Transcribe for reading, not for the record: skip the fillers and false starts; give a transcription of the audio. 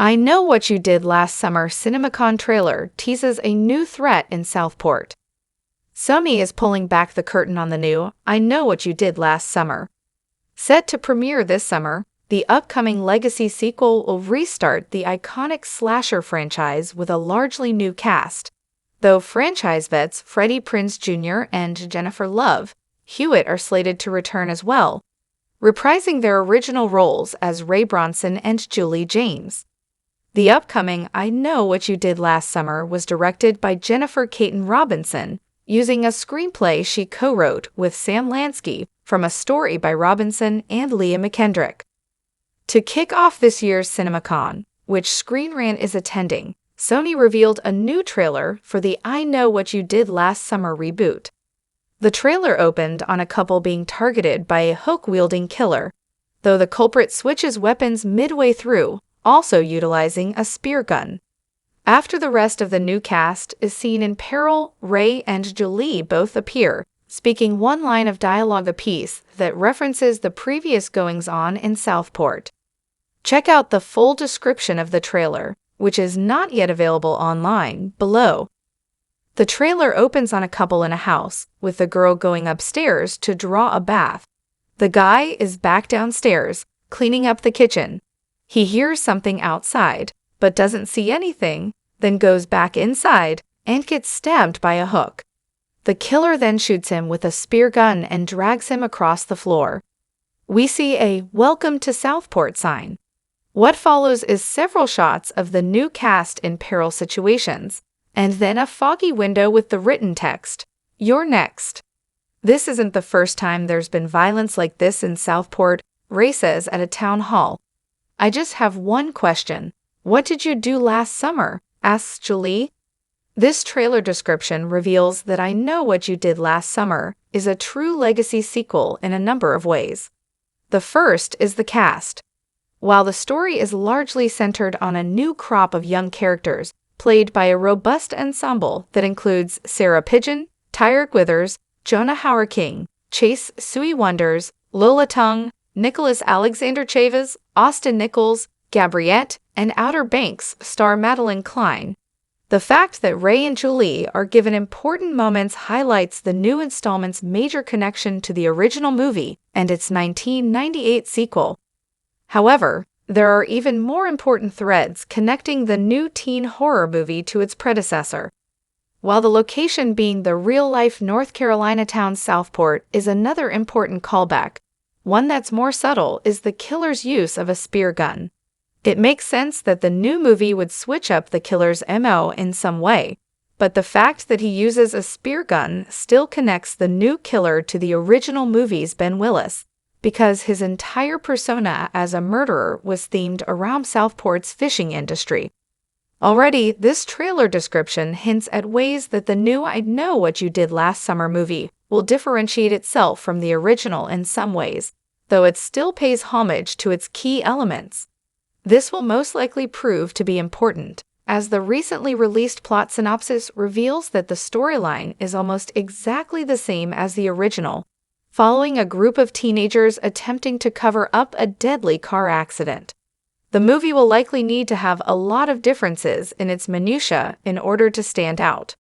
I Know What You Did Last Summer CinemaCon trailer teases a new threat in Southport. Sony is pulling back the curtain on the new I Know What You Did Last Summer. Set to premiere this summer, the upcoming legacy sequel will restart the iconic slasher franchise with a largely new cast. Though franchise vets Freddie Prinze Jr. and Jennifer Love Hewitt are slated to return as well, reprising their original roles as Ray Bronson and Julie James. The upcoming I Know What You Did Last Summer was directed by Jennifer Caton Robinson, using a screenplay she co-wrote with Sam Lansky from a story by Robinson and Leah McKendrick. To kick off this year's CinemaCon, which Screen Rant is attending, Sony revealed a new trailer for the I Know What You Did Last Summer reboot. The trailer opened on a couple being targeted by a hook-wielding killer, though the culprit switches weapons midway through, also utilizing a spear gun. After the rest of the new cast is seen in peril, Ray and Julie both appear, speaking one line of dialogue apiece that references the previous goings-on in Southport. Check out the full description of the trailer, which is not yet available online, below. The trailer opens on a couple in a house, with the girl going upstairs to draw a bath. The guy is back downstairs, cleaning up the kitchen. He hears something outside, but doesn't see anything, then goes back inside and gets stabbed by a hook. The killer then shoots him with a spear gun and drags him across the floor. We see a "Welcome to Southport" sign. What follows is several shots of the new cast in peril situations, and then a foggy window with the written text, "You're next." This isn't the first time there's been violence like this in Southport, Ray says at a town hall. "I just have one question. What did you do last summer?" asks Julie. This trailer description reveals that I Know What You Did Last Summer is a true legacy sequel in a number of ways. The first is the cast. While the story is largely centered on a new crop of young characters, played by a robust ensemble that includes Sarah Pidgeon, Tyrek Withers, Jonah Hauer-King, Chase Sui Wonders, Lola Tung, Nicholas Alexander Chavez, Austin Nichols, Gabriette, and Outer Banks star Madeline Klein. The fact that Ray and Julie are given important moments highlights the new installment's major connection to the original movie and its 1998 sequel. However, there are even more important threads connecting the new teen horror movie to its predecessor. While the location being the real-life North Carolina town Southport is another important callback, one that's more subtle is the killer's use of a spear gun. It makes sense that the new movie would switch up the killer's MO in some way, but the fact that he uses a spear gun still connects the new killer to the original movie's Ben Willis, because his entire persona as a murderer was themed around Southport's fishing industry. Already, this trailer description hints at ways that the new I Know What You Did Last Summer movie will differentiate itself from the original in some ways, though it still pays homage to its key elements. This will most likely prove to be important, as the recently released plot synopsis reveals that the storyline is almost exactly the same as the original, following a group of teenagers attempting to cover up a deadly car accident. The movie will likely need to have a lot of differences in its minutiae in order to stand out.